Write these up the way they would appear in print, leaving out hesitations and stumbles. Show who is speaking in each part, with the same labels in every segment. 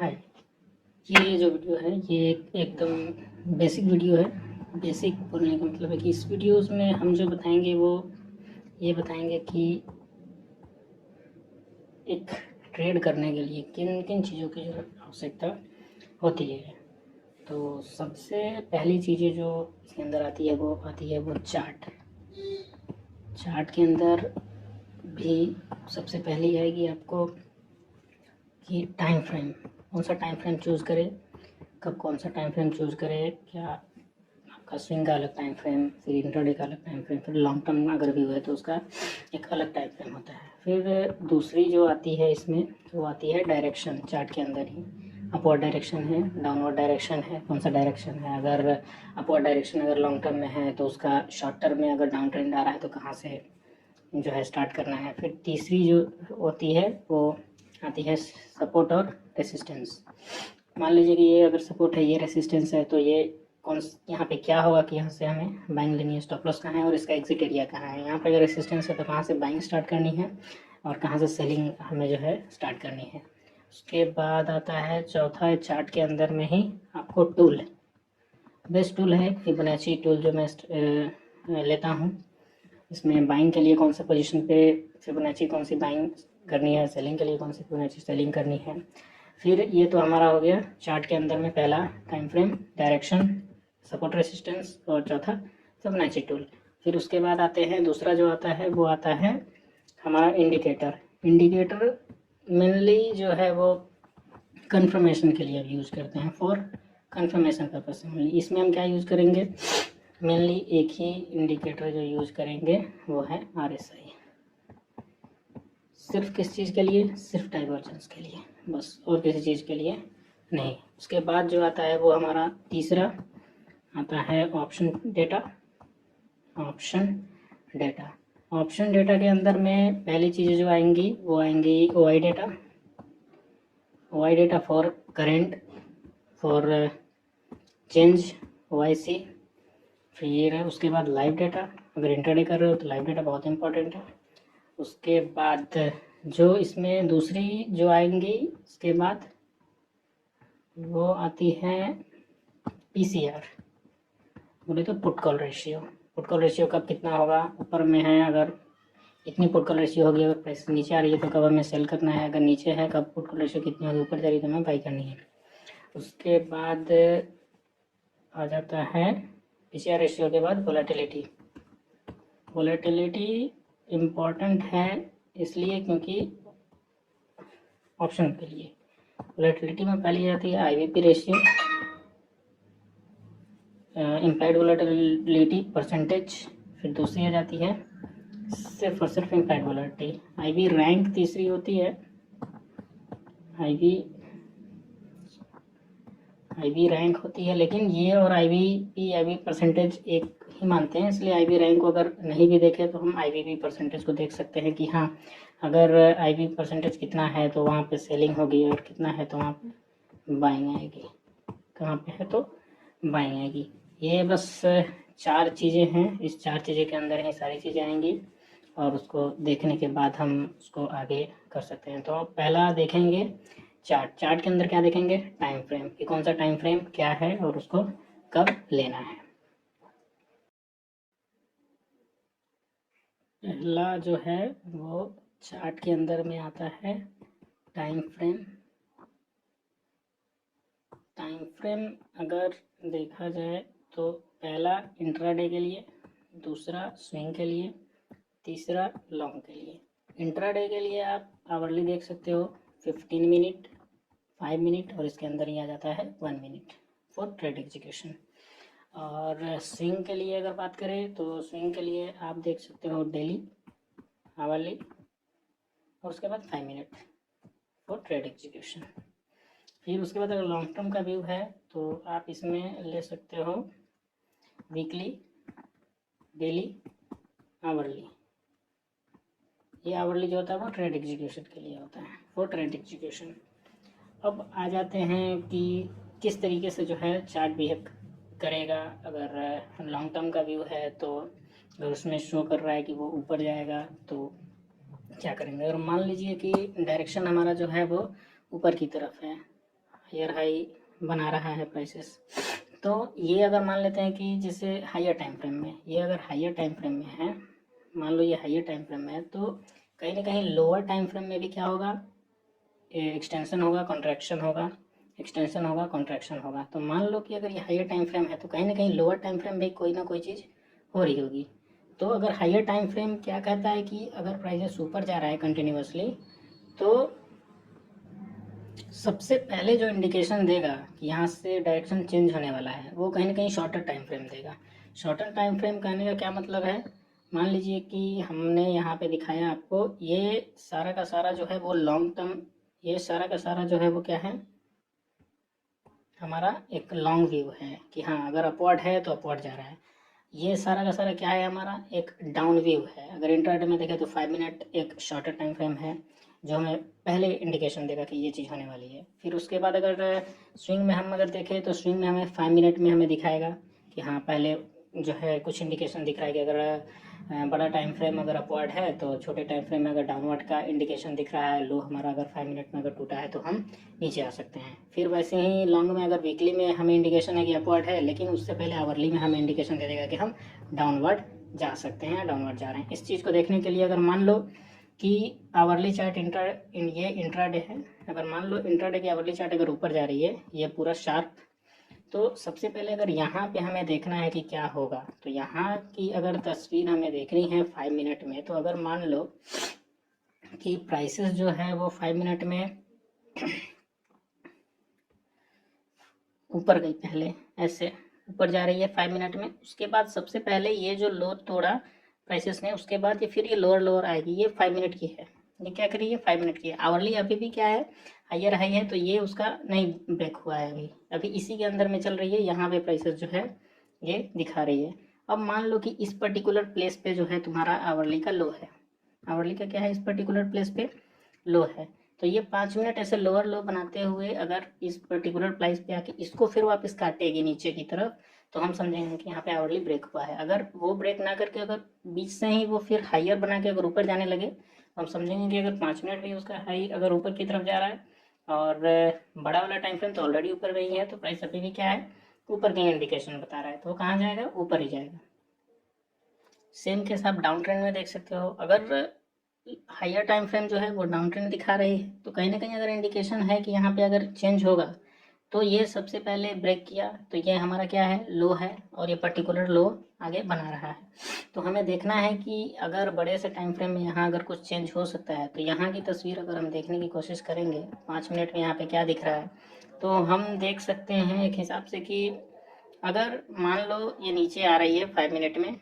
Speaker 1: हाय, ये जो वीडियो है ये एकदम बेसिक वीडियो है। बेसिक बोलने का मतलब है कि इस वीडियोस में हम जो बताएंगे वो ये बताएंगे कि एक ट्रेड करने के लिए किन किन चीज़ों की आवश्यकता होती है। तो सबसे पहली चीज़ें जो इसके अंदर आती है वो चार्ट। चार्ट के अंदर भी सबसे पहली आएगी आपको कि टाइम फ्रेम, कौन सा टाइम फ्रेम चूज़ करें, कब कौन सा टाइम फ्रेम चूज़ करें, क्या आपका स्विंग का अलग टाइम फ्रेम, फिर इंट्राडे का अलग टाइम फ्रेम, फिर लॉन्ग टर्म अगर व्यू है तो उसका एक अलग टाइम फ्रेम होता है। फिर दूसरी जो आती है इसमें वो आती है डायरेक्शन। चार्ट के अंदर ही अपवर्ड डायरेक्शन है, डाउनवर्ड डायरेक्शन है, कौन सा डायरेक्शन है। अगर अपवर्ड डायरेक्शन अगर लॉन्ग टर्म में है तो उसका शॉर्ट टर्म में अगर डाउन ट्रेंड आ रहा है तो कहाँ से जो है स्टार्ट करना है। फिर तीसरी जो होती है वो आती है सपोर्ट और रेसिस्टेंस। मान लीजिए कि ये अगर सपोर्ट है, ये रेसिस्टेंस है, तो ये कौन यहाँ पे क्या होगा कि यहाँ से हमें बाइंग लेनी है, स्टॉप लॉस कहाँ है और इसका एग्जिट एरिया कहाँ है। यहाँ पे अगर रेसिस्टेंस है तो कहाँ से बाइंग स्टार्ट करनी है और कहाँ से सेलिंग हमें जो है स्टार्ट करनी है। उसके बाद आता है चौथा, चार्ट के अंदर में ही आपको टूल, बेस्ट टूल है फिबोनाची टूल जो मैं लेता हूँ। इसमें बाइंग के लिए कौन सा पोजीशन पे फिबोनाची कौन सी बाइंग करनी है, सेलिंग के लिए कौन सी फिबोनाची सेलिंग करनी है। फिर ये तो हमारा हो गया चार्ट के अंदर में पहला time frame, direction, support resistance और चौथा फिबोनाची टूल। फिर उसके बाद आते हैं दूसरा जो आता है वो आता है हमारा इंडिकेटर। इंडिकेटर मेनली जो है वो कंफर्मेशन के लिए यूज़ करते हैं, फॉर कंफर्मेशन पर्पज से। इसमें हम क्या यूज़ करेंगे, मेनली एक ही इंडिकेटर जो यूज़ करेंगे वो है RSI। सिर्फ किस चीज़ के लिए, सिर्फ डाइवर्जेंस के लिए, बस, और किसी चीज़ के लिए नहीं। उसके बाद जो आता है वो हमारा तीसरा आता है option data. Option data, option data के अंदर में पहली चीज़ें जो आएंगी वो आएंगी OI data. OI data for current, for change OIC। फिर उसके बाद लाइव डेटा, अगर इंटरडे कर रहे हो तो लाइव डेटा बहुत इंपॉर्टेंट है। उसके बाद जो इसमें दूसरी जो आएंगी उसके बाद वो आती है PCR, बोले तो put call ratio. Put call ratio कब कितना होगा, ऊपर में है अगर इतनी पुट कॉल रेशियो होगी, अगर प्राइस नीचे आ रही है तो कब हमें सेल करना है, अगर नीचे है कब पुट कॉल रेशियो कितनी होगी, ऊपर जा रही है तो हमें बाई करनी है। उसके बाद आ जाता है PCR रेशियो के बाद वोलेटिलिटी। वोलेटिलिटी इम्पॉर्टेंट है इसलिए क्योंकि ऑप्शन के लिए वोलेटिलिटी में पहली आती है IVP ratio, implied volatility percentage. फिर दूसरी आ जाती है सिर्फ और सिर्फ इम्प्लाइड वोलेटिलिटी। IV रैंक तीसरी होती है। IV रैंक होती है, लेकिन ये और IV परसेंटेज एक ही मानते हैं, इसलिए IV रैंक को अगर नहीं भी देखें तो हम IVP परसेंटेज को देख सकते हैं कि हाँ, अगर IV परसेंटेज कितना है तो वहाँ पे सेलिंग होगी और कितना है तो वहाँ पे बाइंग आएगी, कहाँ पे है तो बाइंग आएगी। ये बस चार चीज़ें हैं, इस चार चीज़ें के अंदर ही सारी चीज़ें आएंगी और उसको देखने के बाद हम उसको आगे कर सकते हैं। तो पहला देखेंगे चार्ट। चार्ट के अंदर क्या देखेंगे, टाइम फ्रेम, कि कौन सा टाइम फ्रेम क्या है और उसको कब लेना है। पहला जो है वो चार्ट के अंदर में आता है टाइम फ्रेम। टाइम फ्रेम अगर देखा जाए तो पहला इंट्राडे के लिए, दूसरा स्विंग के लिए, तीसरा लॉन्ग के लिए। इंट्राडे के लिए आप आवरली देख सकते हो, 15 मिनट, 5 मिनट और इसके अंदर ही आ जाता है 1 मिनट फॉर ट्रेड एग्जीक्यूशन। और स्विंग के लिए अगर बात करें तो स्विंग के लिए आप देख सकते हो डेली, आवरली और उसके बाद 5 मिनट फॉर ट्रेड एग्जीक्यूशन। फिर उसके बाद अगर लॉन्ग टर्म का व्यू है तो आप इसमें ले सकते हो वीकली, डेली, आवरली। ये आवरली जो होता है वो ट्रेड एग्जीक्यूशन के लिए होता है, फॉर ट्रेड एग्जीक्यूशन। अब आ जाते हैं कि किस तरीके से जो है चार्ट बिहेव करेगा। अगर लॉन्ग टर्म का व्यू है तो अगर उसमें शो कर रहा है कि वो ऊपर जाएगा तो क्या करेंगे। अगर मान लीजिए कि डायरेक्शन हमारा जो है वो ऊपर की तरफ है, हायर हाई बना रहा है प्राइसेस। तो ये अगर मान लेते हैं कि जैसे हायर टाइम फ्रेम में, ये अगर हायर टाइम फ्रेम में है, मान लो ये हायर टाइम फ्रेम में है, तो कहीं ना कहीं लोअर टाइम फ्रेम में भी क्या होगा, एक्सटेंशन होगा, कॉन्ट्रैक्शन होगा, एक्सटेंशन होगा, कॉन्ट्रैक्शन होगा। तो मान लो कि अगर ये हायर टाइम फ्रेम है तो कहीं ना कहीं लोअर टाइम फ्रेम भी कोई ना कोई चीज़ हो रही होगी। तो अगर हायर टाइम फ्रेम क्या कहता है कि अगर प्राइसेस ऊपर जा रहा है कंटिन्यूसली, तो सबसे पहले जो इंडिकेशन देगा कि यहाँ से डायरेक्शन चेंज होने वाला है, वो कहीं ना कहीं शॉर्टर टाइम फ्रेम देगा। शॉर्टर टाइम फ्रेम कहने का क्या मतलब है, मान लीजिए कि हमने यहाँ पे दिखाया आपको, ये सारा का सारा जो है वो लॉन्ग टर्म, ये सारा का सारा जो है वो क्या है, हमारा एक लॉन्ग व्यू है कि हाँ अगर अपवर्ड है तो अपवर्ड जा रहा है। ये सारा का सारा क्या है, हमारा एक डाउन व्यू है। अगर इंट्राडे में देखें तो 5 मिनट एक शॉर्टर टाइम फ्रेम है जो हमें पहले इंडिकेशन देगा कि ये चीज़ होने वाली है। फिर उसके बाद अगर स्विंग में हम अगर देखें तो स्विंग में हमें 5 मिनट में हमें दिखाएगा कि हाँ पहले जो है कुछ इंडिकेशन दिख रहा है कि अगर बड़ा टाइम फ्रेम अगर अपवर्ड है तो छोटे टाइम फ्रेम में अगर डाउनवर्ड का इंडिकेशन दिख रहा है, लो हमारा अगर 5 मिनट में अगर टूटा है तो हम नीचे आ सकते हैं। फिर वैसे ही लॉन्ग में अगर वीकली में हमें इंडिकेशन है कि अपवर्ड है, लेकिन उससे पहले आवरली में हमें इंडिकेशन दे देगा कि हम डाउनवर्ड जा सकते हैं, डाउनवर्ड जा रहे हैं। इस चीज़ को देखने के लिए अगर मान लो कि आवरली चार्ट ये इंट्राडे है, अगर मान लो इंट्राडे की आवरली चार्ट अगर ऊपर जा रही है ये पूरा शार्प, तो सबसे पहले अगर यहाँ पे हमें देखना है कि क्या होगा, तो यहाँ की अगर तस्वीर हमें देखनी है 5 मिनट में, तो अगर मान लो कि प्राइसेस जो है वो 5 मिनट में ऊपर गई, पहले ऐसे ऊपर जा रही है 5 मिनट में, उसके बाद सबसे पहले ये जो लो तोड़ा प्राइसेस ने, उसके बाद ये फिर ये लोअर लोअर आएगी, ये 5 मिनट की है, ये क्या करी है 5 मिनट की है। आवरली अभी भी क्या है, हायर हाई है, तो ये उसका नहीं ब्रेक हुआ है, अभी अभी इसी के अंदर में चल रही है, यहाँ पे प्राइसेस जो है ये दिखा रही है। अब मान लो कि इस पर्टिकुलर प्लेस पे जो है तुम्हारा आवरली का लो है, आवरली का क्या है, इस पर्टिकुलर प्लेस पे लो है, तो ये 5 मिनट ऐसे लोअर लो बनाते हुए अगर इस पर्टिकुलर प्राइस पे आके इसको फिर वापस काटेगी नीचे की तरफ, तो हम समझेंगे कि यहाँ पे आवरली ब्रेक हुआ है। अगर वो ब्रेक ना करके अगर बीच से ही वो फिर हाइयर बना के अगर ऊपर जाने लगे, तो हम समझेंगे कि अगर 5 मिनट भी उसका हाई अगर ऊपर की तरफ जा रहा है और बड़ा वाला टाइम फ्रेम तो ऑलरेडी ऊपर गई है, तो प्राइस अभी भी क्या है, ऊपर की इंडिकेशन बता रहा है, तो वो कहाँ जाएगा, ऊपर ही जाएगा। सेम केस आप डाउन ट्रेंड में देख सकते हो, अगर हायर टाइम फ्रेम जो है वो डाउन ट्रेंड दिखा रही है, तो कहीं ना कहीं अगर इंडिकेशन है कि यहाँ पे अगर चेंज होगा, तो ये सबसे पहले ब्रेक किया तो ये हमारा क्या है, लो है, और ये पर्टिकुलर लो आगे बना रहा है। तो हमें देखना है कि अगर बड़े से टाइम फ्रेम में यहाँ अगर कुछ चेंज हो सकता है, तो यहाँ की तस्वीर अगर हम देखने की कोशिश करेंगे 5 मिनट में यहाँ पे क्या दिख रहा है, तो हम देख सकते हैं एक हिसाब से कि अगर मान लो ये नीचे आ रही है 5 मिनट में,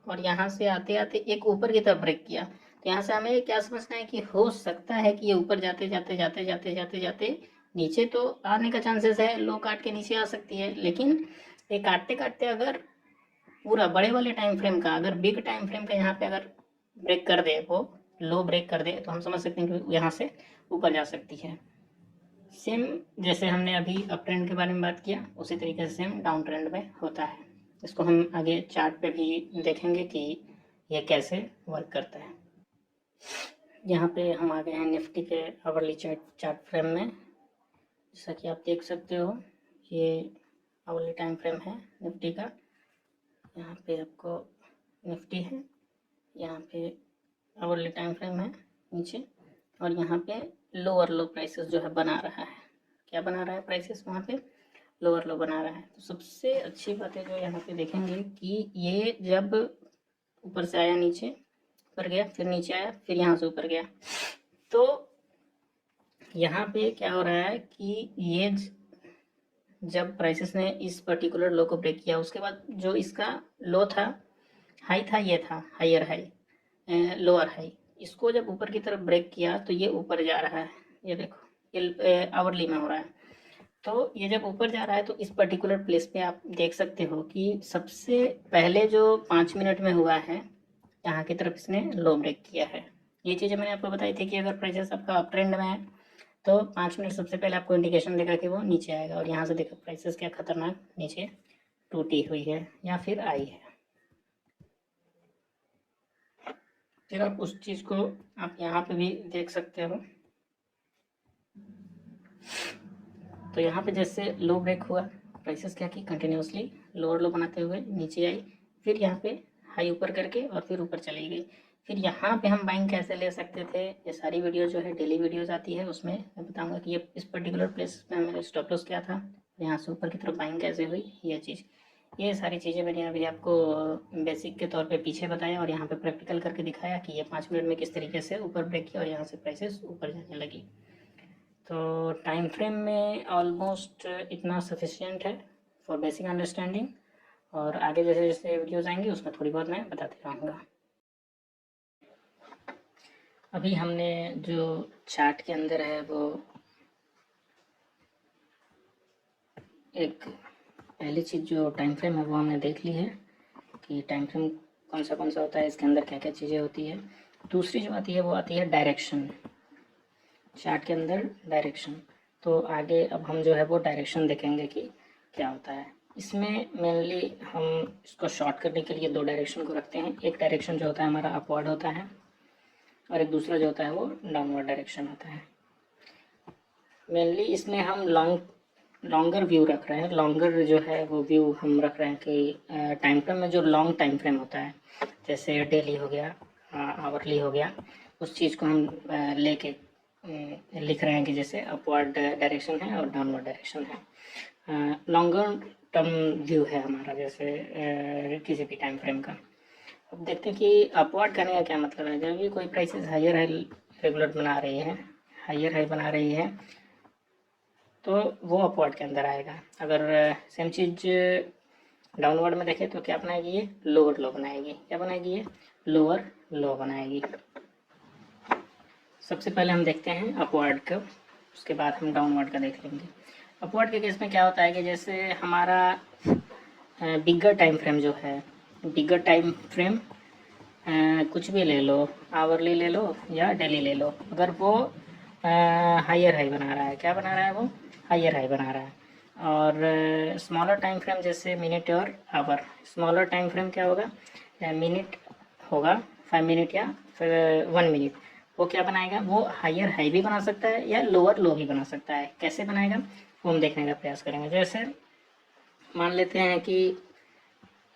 Speaker 1: और यहाँ से आते आते एक ऊपर की तरफ ब्रेक किया, तो यहाँ से हमें क्या समझना है कि हो सकता है कि ये ऊपर जाते जाते जाते जाते जाते जाते नीचे तो आने का चांसेस है, लो काट के नीचे आ सकती है, लेकिन ये काटते काटते अगर पूरा बड़े वाले टाइम फ्रेम का, अगर बिग टाइम फ्रेम का यहाँ पे अगर ब्रेक कर दे, वो लो ब्रेक कर दे, तो हम समझ सकते हैं कि यहाँ से ऊपर जा सकती है। सेम जैसे हमने अभी अप ट्रेंड के बारे में बात किया, उसी तरीके से सेम डाउन ट्रेंड में होता है। इसको हम आगे चार्ट पे भी देखेंगे कि ये कैसे वर्क करता है। यहाँ पे हम आ गए हैं निफ्टी के आवरली चार्ट फ्रेम में। जैसा कि आप देख सकते हो, ये आवरली टाइम फ्रेम है निफ्टी का। यहाँ पे आपको निफ्टी है, यहाँ पे आवरली टाइम फ्रेम है नीचे, और यहाँ पे लोअर लो प्राइसेस जो है बना रहा है, क्या बना रहा है प्राइसेस, वहाँ पे लोअर लो बना रहा है। तो सबसे अच्छी बात है जो यहाँ पे देखेंगे कि ये जब ऊपर से आया, नीचे ऊपर गया, फिर नीचे आया, फिर यहाँ से ऊपर गया, तो यहाँ पे क्या हो रहा है कि ये जब प्राइसेस ने इस पर्टिकुलर लो को ब्रेक किया, उसके बाद जो इसका लो था, हाई था, ये था हायर हाई, लोअर हाई, इसको जब ऊपर की तरफ ब्रेक किया तो ये ऊपर जा रहा है। ये देखो, ये आवरली में हो रहा है, तो ये जब ऊपर जा रहा है तो इस पर्टिकुलर प्लेस पे आप देख सकते हो कि सबसे पहले जो 5 मिनट में हुआ है, यहाँ की तरफ इसने लो ब्रेक किया है। ये चीज़ें मैंने आपको बताई थी कि अगर प्राइसेस आपका अप ट्रेंड में है तो 5 मिनट सबसे पहले आपको इंडिकेशन देगा कि वो नीचे आएगा, और यहाँ से देखो प्राइसेस क्या खतरनाक नीचे टूटी हुई है या फिर आई है। फिर आप उस चीज़ को आप यहाँ पे भी देख सकते हो। तो यहाँ पे जैसे लो ब्रेक हुआ, प्राइसेस क्या की कंटिन्यूसली लोअर लो बनाते हुए नीचे आई, फिर यहाँ पे हाई ऊपर करके और फिर ऊपर चली गई। फिर यहाँ पे हम बाइंग कैसे ले सकते थे, ये सारी वीडियो जो है डेली वीडियोज़ आती है, उसमें मैं बताऊँगा कि ये इस पर्टिकुलर प्लेस पे मेरा स्टॉप लॉस क्या था, यहाँ से ऊपर की तरफ बाइंग कैसे हुई, ये चीज़, ये सारी चीज़ें मैंने अभी आपको बेसिक के तौर पे पीछे बताया और यहाँ पे प्रैक्टिकल करके दिखाया कि ये 5 मिनट में किस तरीके से ऊपर ब्रेक किया और यहाँ से प्राइसेस ऊपर जाने लगी। तो टाइम फ्रेम में ऑलमोस्ट इतना सफिशिएंट है फॉर बेसिक अंडरस्टैंडिंग, और आगे जैसे जैसे वीडियोज़ आएंगी उसमें थोड़ी बहुत मैं बताते रहूँगा। अभी हमने जो चार्ट के अंदर है वो एक पहली चीज़ जो टाइम फ्रेम है वो हमने देख ली है कि टाइम फ्रेम कौन सा होता है, इसके अंदर क्या क्या चीज़ें होती है। दूसरी जो आती है वो आती है डायरेक्शन, चार्ट के अंदर डायरेक्शन। तो आगे अब हम जो है वो डायरेक्शन देखेंगे कि क्या होता है। इसमें मेनली हम इसको शॉर्ट करने के लिए दो डायरेक्शन को रखते हैं। एक डायरेक्शन जो होता है हमारा अपवर्ड होता है और एक दूसरा जो होता है वो डाउनवर्ड डायरेक्शन होता है। मेनली इसमें हम लॉन्गर व्यू रख रहे हैं, लॉन्गर जो है वो व्यू हम रख रहे हैं कि टाइम फ्रेम में जो लॉन्ग टाइम फ्रेम होता है, जैसे डेली हो गया, आवरली हो गया, उस चीज़ को हम लेके लिख रहे हैं कि जैसे अपवर्ड डायरेक्शन है और डाउनवर्ड डायरेक्शन है। लॉन्गर टर्म व्यू है हमारा, जैसे किसी भी टाइम फ्रेम का। अब देखते हैं कि अपवर्ड करने का क्या मतलब है। जब भी कोई प्राइसेस हायर हाई रेगुलर बना रही है, हायर हाई बना रही है, तो वो अपवर्ड के अंदर आएगा। अगर सेम चीज़ डाउनवर्ड में देखें तो क्या बनाएगी, ये लोअर लो बनाएगी। क्या बनाएगी, ये लोअर लो बनाएगी। सबसे पहले हम देखते हैं अपवर्ड का, उसके बाद हम डाउनवर्ड का देख लेंगे। अपवर्ड के केस में क्या होता है कि जैसे हमारा बिगर टाइम फ्रेम जो है, बिगर टाइम फ्रेम कुछ भी ले लो, आवरली ले लो या डेली ले लो, अगर वो हायर हाई बना रहा है, क्या बना रहा है, वो हायर हाई बना रहा है। और स्मॉलर टाइम फ्रेम जैसे मिनट और आवर, स्मॉलर टाइम फ्रेम क्या होगा, मिनट होगा, 5 मिनट या फिर 1 मिनट, वो क्या बनाएगा, वो हायर हाई भी बना सकता है या लोअर लो भी बना सकता है। कैसे बनाएगा वो हम देखने का प्रयास करेंगे। जैसे मान लेते हैं कि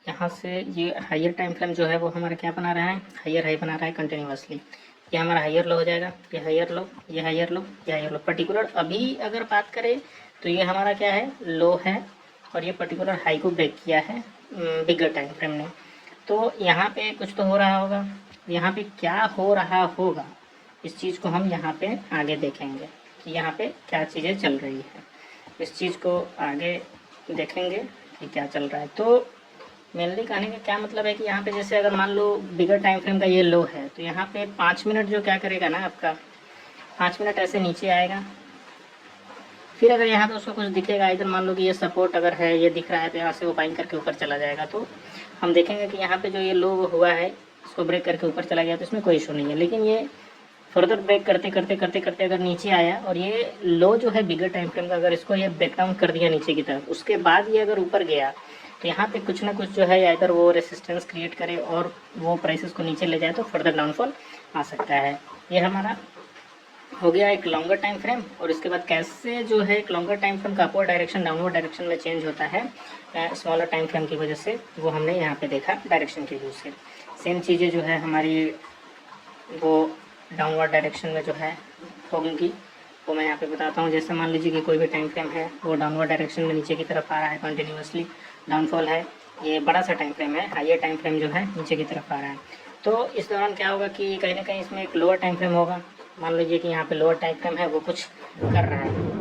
Speaker 1: यहाँ से ये हायर टाइम फ्रेम जो है वो हमारा क्या बना रहा है, हायर हाई बना रहा है कंटिन्यूसली। ये हमारा हायर लो हो जाएगा, ये हायर लो, ये हायर लो, ये हायर लो। पर्टिकुलर अभी अगर बात करें तो ये हमारा क्या है, लो है, और ये पर्टिकुलर हाई को ब्रेक किया है बिगर टाइम फ्रेम ने। तो यहाँ पे कुछ तो हो रहा होगा, यहाँ पे क्या हो रहा होगा इस चीज़ को हम यहाँ पे आगे देखेंगे कि यहाँ पे क्या चीज़ें चल रही है। इस चीज़ को आगे देखेंगे कि क्या चल रहा है। तो मेनली कहने का क्या मतलब है कि यहाँ पे जैसे अगर मान लो बिगर टाइम फ्रेम का ये लो है, तो यहाँ पे 5 मिनट जो क्या करेगा ना, आपका 5 मिनट ऐसे नीचे आएगा। फिर अगर यहाँ पे उसको कुछ दिखेगा, इधर मान लो कि ये सपोर्ट अगर है, ये दिख रहा है, तो यहाँ से वो बाइंग करके ऊपर चला जाएगा। तो हम देखेंगे कि यहाँ पे जो ये लो हुआ है, इसको ब्रेक करके ऊपर चला गया, तो इसमें कोई इशू नहीं है। लेकिन ये फर्दर ब्रेक करते करते करते करते अगर नीचे आया और ये लो जो है बिगर टाइम फ्रेम का, अगर इसको ये ब्रेक डाउन कर दिया नीचे की तरफ, उसके बाद ये अगर ऊपर गया, तो यहाँ पे कुछ ना कुछ जो है इधर वो रेसिस्टेंस क्रिएट करे और वो प्राइसेस को नीचे ले जाए, तो फर्दर डाउनफॉल आ सकता है। ये हमारा हो गया एक लॉन्गर टाइम फ्रेम। और इसके बाद कैसे जो है एक लॉन्गर टाइम फ्रेम का अपवर्ड डायरेक्शन डाउनवर्ड डायरेक्शन में चेंज होता है स्मॉलर टाइम फ्रेम की वजह से, वो हमने यहाँ पे देखा डायरेक्शन के यूज़ से। सेम चीज़ें जो है हमारी वो डाउनवर्ड डायरेक्शन में जो है होंगी, वो मैं यहाँ पे बताता हूँ। जैसे मान लीजिए कि कोई भी टाइम फ्रेम है, वो डाउनवर्ड डायरेक्शन में नीचे की तरफ आ रहा है, कंटिन्यूसली डाउनफॉल है, ये बड़ा सा टाइम फ्रेम है, हाइयर टाइम फ्रेम जो है नीचे की तरफ आ रहा है। तो इस दौरान क्या होगा कि कहीं ना कहीं इसमें एक लोअर टाइम फ्रेम होगा। मान लीजिए कि यहाँ पे लोअर टाइम फ्रेम है, वो कुछ कर रहा है,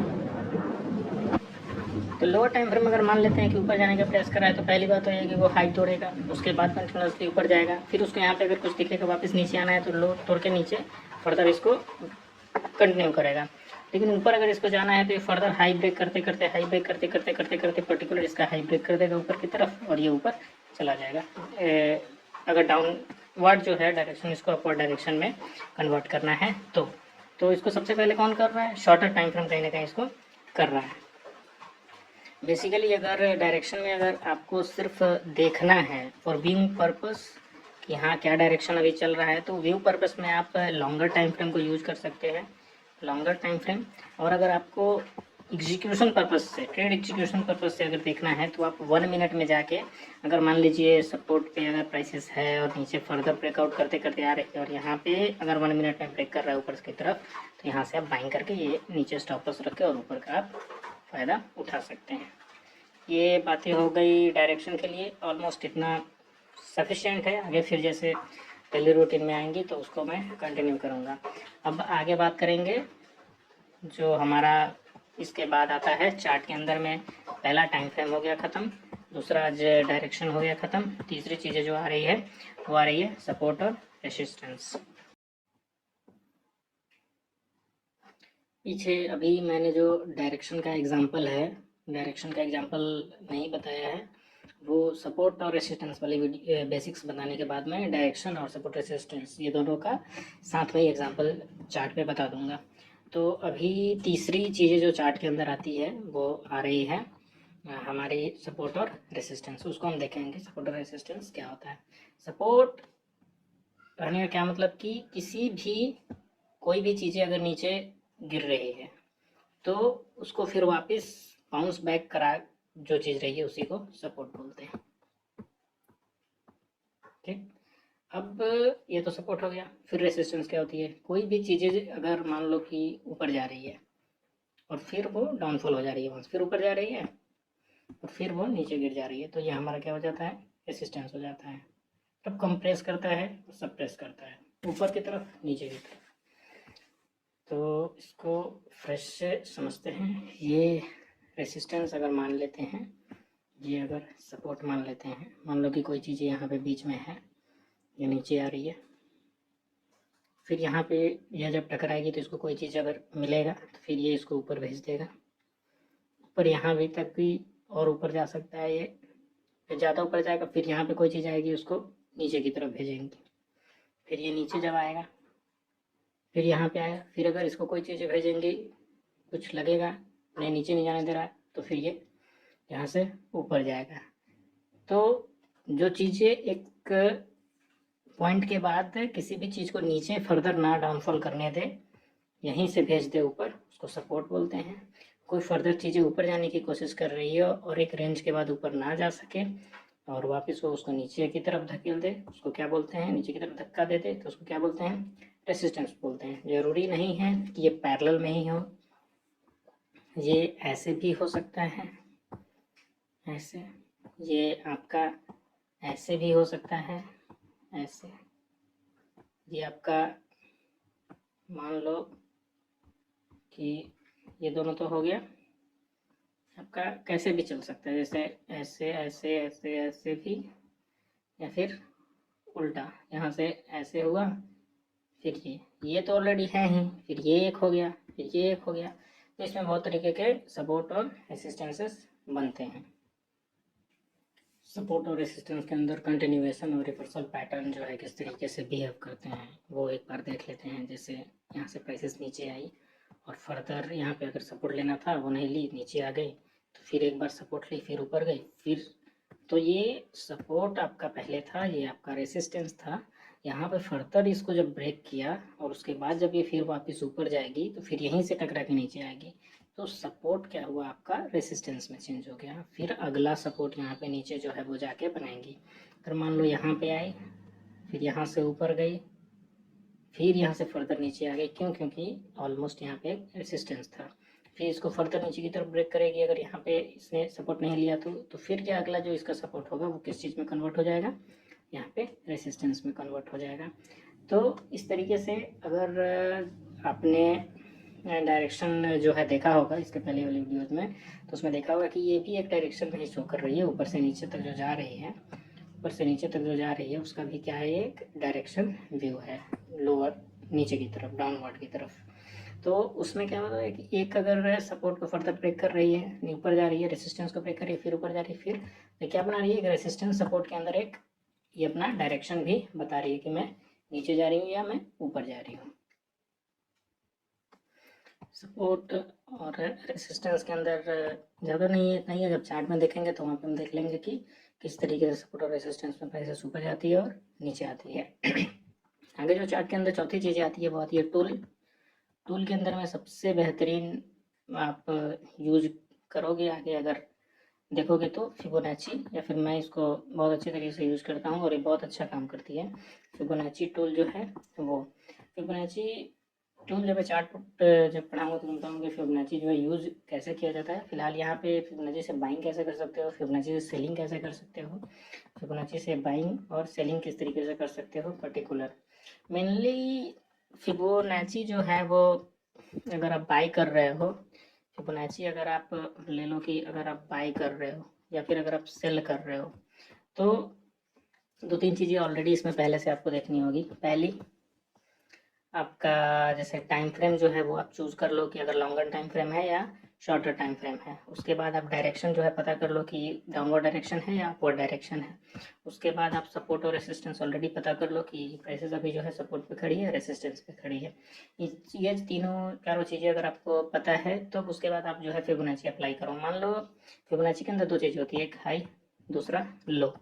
Speaker 1: तो लोअर टाइम फ्रेम अगर मान लेते हैं कि ऊपर जाने का प्रयास कर रहा है, तो पहली बात तो ये कि वो हाई तोड़ेगा, उसके बाद कंटिन्यूसली ऊपर जाएगा, फिर उसको यहाँ पे अगर कुछ दिखेगा वापस नीचे आना है, तो लो तोड़ के नीचे फर्दर इसको कंटिन्यू करेगा। लेकिन ऊपर अगर इसको जाना है तो ये फर्दर हाई ब्रेक करते करते हाई ब्रेक करते करते करते करते पर्टिकुलर इसका हाई ब्रेक कर देगा ऊपर की तरफ, और ये ऊपर चला जाएगा। अगर डाउनवर्ड जो है डायरेक्शन, इसको अपवर्ड डायरेक्शन में कन्वर्ट करना है तो इसको सबसे पहले कौन कर रहा है, शॉर्टर टाइम फ्रेम कहीं ना कहीं इसको कर रहा है। बेसिकली अगर डायरेक्शन में अगर आपको सिर्फ देखना है फॉर व्यूइंग पर्पस कि हाँ क्या डायरेक्शन अभी चल रहा है, तो व्यू पर्पस में आप लॉन्गर टाइम फ्रेम को यूज कर सकते हैं, लॉन्गर टाइम फ्रेम। और अगर आपको एग्जीक्यूशन पर्पज़ से, ट्रेड एग्जीक्यूशन पर्पज़ से अगर देखना है तो आप 1 मिनट में जाके, अगर मान लीजिए सपोर्ट पे अगर प्राइसेस है और नीचे फर्दर ब्रेकआउट करते करते आ रहे हैं और यहाँ पे अगर 1 मिनट में ब्रेक कर रहा है ऊपर की तरफ, तो यहाँ से आप बाइंग करके ये नीचे स्टॉप लॉस रख के और ऊपर का आप फ़ायदा उठा सकते हैं। ये बातें हो गई डायरेक्शन के लिए, ऑलमोस्ट इतना सफिशिएंट है। आगे फिर जैसे डेली रूटीन में आएंगी तो उसको मैं कंटिन्यू करूँगा। अब आगे बात करेंगे जो हमारा इसके बाद आता है चार्ट के अंदर में। पहला टाइम फ्रेम हो गया ख़त्म, दूसरा डायरेक्शन हो गया ख़त्म, तीसरी चीज़ें जो आ रही है वो आ रही है सपोर्ट और रेसिस्टेंस। पीछे अभी मैंने जो डायरेक्शन का एग्जांपल नहीं बताया है, वो सपोर्ट और रेसिस्टेंस वाली बेसिक्स बताने के बाद में डायरेक्शन और सपोर्ट रेसिस्टेंस ये दोनों का साथ में एग्जांपल चार्ट पे बता दूंगा। तो अभी तीसरी चीज़ें जो चार्ट के अंदर आती है वो आ रही है हमारी सपोर्ट और रेसिस्टेंस। उसको हम देखेंगे सपोर्ट और रेसिस्टेंस क्या होता है। सपोर्ट कहने का क्या मतलब कि किसी भी कोई भी चीज़ें अगर नीचे गिर रही है तो उसको फिर वापस बाउंस बैक करा जो चीज़ रही है उसी को सपोर्ट बोलते हैं। ठीक, अब ये तो सपोर्ट हो गया। फिर रेसिस्टेंस क्या होती है, कोई भी चीज़ें अगर मान लो कि ऊपर जा रही है और फिर वो डाउनफॉल हो जा रही है, वहाँ फिर ऊपर जा रही है और फिर वो नीचे गिर जा रही है, तो ये हमारा क्या हो जाता है, रेसिस्टेंस हो जाता है। तब कंप्रेस करता है, सप्रेस करता है, ऊपर की तरफ नीचे की तरफ। तो इसको फ्रेश से समझते हैं। ये रेसिस्टेंस अगर मान लेते हैं, ये अगर सपोर्ट मान लेते हैं, मान लो कि कोई चीज़ यहाँ पे बीच में है, ये नीचे आ रही है, फिर यहाँ पे यह जब टकराएगी तो इसको कोई चीज़ अगर मिलेगा तो फिर ये इसको ऊपर भेज देगा, ऊपर यहाँ भी तक भी और ऊपर जा सकता है, ये फिर ज़्यादा ऊपर जाएगा, फिर यहाँ पे कोई चीज़ आएगी उसको नीचे की तरफ भेजेंगे, फिर ये नीचे जब आएगा फिर यहाँ पे आया, फिर अगर इसको कोई चीज़ भेजेंगे कुछ लगेगा नहीं, नीचे नहीं जाने दे रहा है, तो फिर ये यहाँ से ऊपर जाएगा। तो जो चीज़ें एक पॉइंट के बाद किसी भी चीज़ को नीचे फर्दर ना डाउनफॉल करने दे, यहीं से भेज दे ऊपर, उसको सपोर्ट बोलते हैं। कोई फर्दर चीज़ें ऊपर जाने की कोशिश कर रही है और एक रेंज के बाद ऊपर ना जा सके और वापस वो उसको नीचे की तरफ धकेल दे, उसको क्या बोलते हैं, नीचे की तरफ धक्का दे दे, तो उसको क्या बोलते हैं, रेसिस्टेंस बोलते हैं। ज़रूरी नहीं है कि ये पैरेलल में ही हो, ये ऐसे भी हो सकता है, ऐसे, ये आपका ऐसे भी हो सकता है, ऐसे, ये आपका मान लो कि ये दोनों तो हो गया, आपका कैसे भी चल सकता है, जैसे ऐसे ऐसे ऐसे ऐसे भी, या फिर उल्टा यहाँ से ऐसे हुआ, फिर ये तो ऑलरेडी है ही, फिर ये एक हो गया, फिर ये एक हो गया। तो इसमें बहुत तरीके के सपोर्ट और रेसिस्टेंसेस बनते हैं। सपोर्ट और रेसिस्टेंस के अंदर कंटिन्यूएशन और रिवर्सल पैटर्न जो है किस तरीके से बिहेव करते हैं वो एक बार देख लेते हैं। जैसे यहाँ से प्राइसेस नीचे आई और फर्दर यहाँ पे अगर सपोर्ट लेना था वो नहीं ली, नीचे आ गई, तो फिर एक बार सपोर्ट ली, फिर ऊपर गई, फिर तो ये सपोर्ट आपका पहले था, ये आपका रेसिस्टेंस था। यहाँ पे फर्दर इसको जब ब्रेक किया और उसके बाद जब ये फिर वापस ऊपर जाएगी तो फिर यहीं से टकरा के नीचे आएगी, तो सपोर्ट क्या हुआ आपका रेसिस्टेंस में चेंज हो गया। फिर अगला सपोर्ट यहाँ पे नीचे जो है वो जाके बनाएंगी। अगर मान लो यहाँ पे आई, फिर यहाँ से ऊपर गई, फिर यहाँ से फर्दर नीचे आ गई, क्यों, क्योंकि ऑलमोस्ट यहाँ पे रेसिस्टेंस था। फिर इसको फर्दर नीचे की तरफ ब्रेक करेगी, अगर यहाँ पे इसने सपोर्ट नहीं लिया तो फिर क्या अगला जो इसका सपोर्ट होगा वो किस चीज़ में कन्वर्ट हो जाएगा, यहाँ पे रेसिस्टेंस में कन्वर्ट हो जाएगा। तो इस तरीके से अगर आपने डायरेक्शन जो है देखा होगा इसके पहले वाली वीडियोज में, तो उसमें देखा होगा कि ये भी एक डायरेक्शन में ही शो कर रही है, ऊपर से नीचे तक जो जा रही है, ऊपर से नीचे तक जो जा रही है उसका भी क्या है, एक डायरेक्शन व्यू है, लोअर नीचे की तरफ, डाउनवर्ड की तरफ। तो उसमें क्या होता है कि एक अगर सपोर्ट को फर्दर ब्रेक कर रही है, ऊपर जा रही है, रेसिस्टेंस को ब्रेक कर रही है, फिर ऊपर जा रही है, फिर तो क्या बना रही है, एक रेसिस्टेंस सपोर्ट के अंदर एक ये अपना डायरेक्शन भी बता रही है कि मैं नीचे जा रही हूँ या मैं ऊपर जा रही हूँ। सपोर्ट और रेसिस्टेंस के अंदर ज़्यादा नहीं है, जब चार्ट में देखेंगे तो वहाँ पे हम देख लेंगे कि किस तरीके से सपोर्ट और रेसिस्टेंस में प्राइसेस ऊपर जाती है और नीचे आती है। आगे जो चार्ट के अंदर चौथी चीज़ आती है वो आती है टूल। टूल के अंदर में सबसे बेहतरीन आप यूज करोगे आगे अगर देखोगे तो फिबोनाची, या फिर मैं इसको बहुत अच्छे तरीके से यूज़ करता हूँ और ये बहुत अच्छा काम करती है। फिबोनाची टूल जो है वो, फिबोनाची टूल जब मैं चार्ट जब पढ़ाऊँगा तो बताऊँगा कि फिबोनाची जो है यूज़ कैसे किया जाता है। फिलहाल यहाँ पे फिबोनाची से बाइंग कैसे कर सकते हो, फिबोनाची से सेलिंग कैसे कर सकते हो, फिबोनाची से बाइंग और सेलिंग किस तरीके से कर सकते हो पर्टिकुलर। मेनली फिबोनाची जो है वो अगर आप बाई कर रहे हो, फिबोनाची अगर आप ले लो कि अगर आप बाई कर रहे हो या फिर अगर आप सेल कर रहे हो, तो दो तीन चीज़ें ऑलरेडी इसमें पहले से आपको देखनी होगी। पहली, आपका जैसे टाइम फ्रेम जो है वो आप चूज़ कर लो कि अगर लॉन्गर टाइम फ्रेम है या शॉर्टर टाइम फ्रेम है। उसके बाद आप डायरेक्शन जो है पता कर लो कि डाउनवर्ड डायरेक्शन है या अपवर्ड डायरेक्शन है। उसके बाद आप सपोर्ट और रेसिस्टेंस ऑलरेडी पता कर लो कि प्राइसेस अभी जो है सपोर्ट पे खड़ी है, रेसिस्टेंस पे खड़ी है। ये तीनों चारों चीज़ें अगर आपको पता है तो उसके बाद आप जो है फिबोनाची अप्लाई करो। मान लो फिबोनाची के अंदर दो चीज़ें होती है, एक हाई दूसरा लो।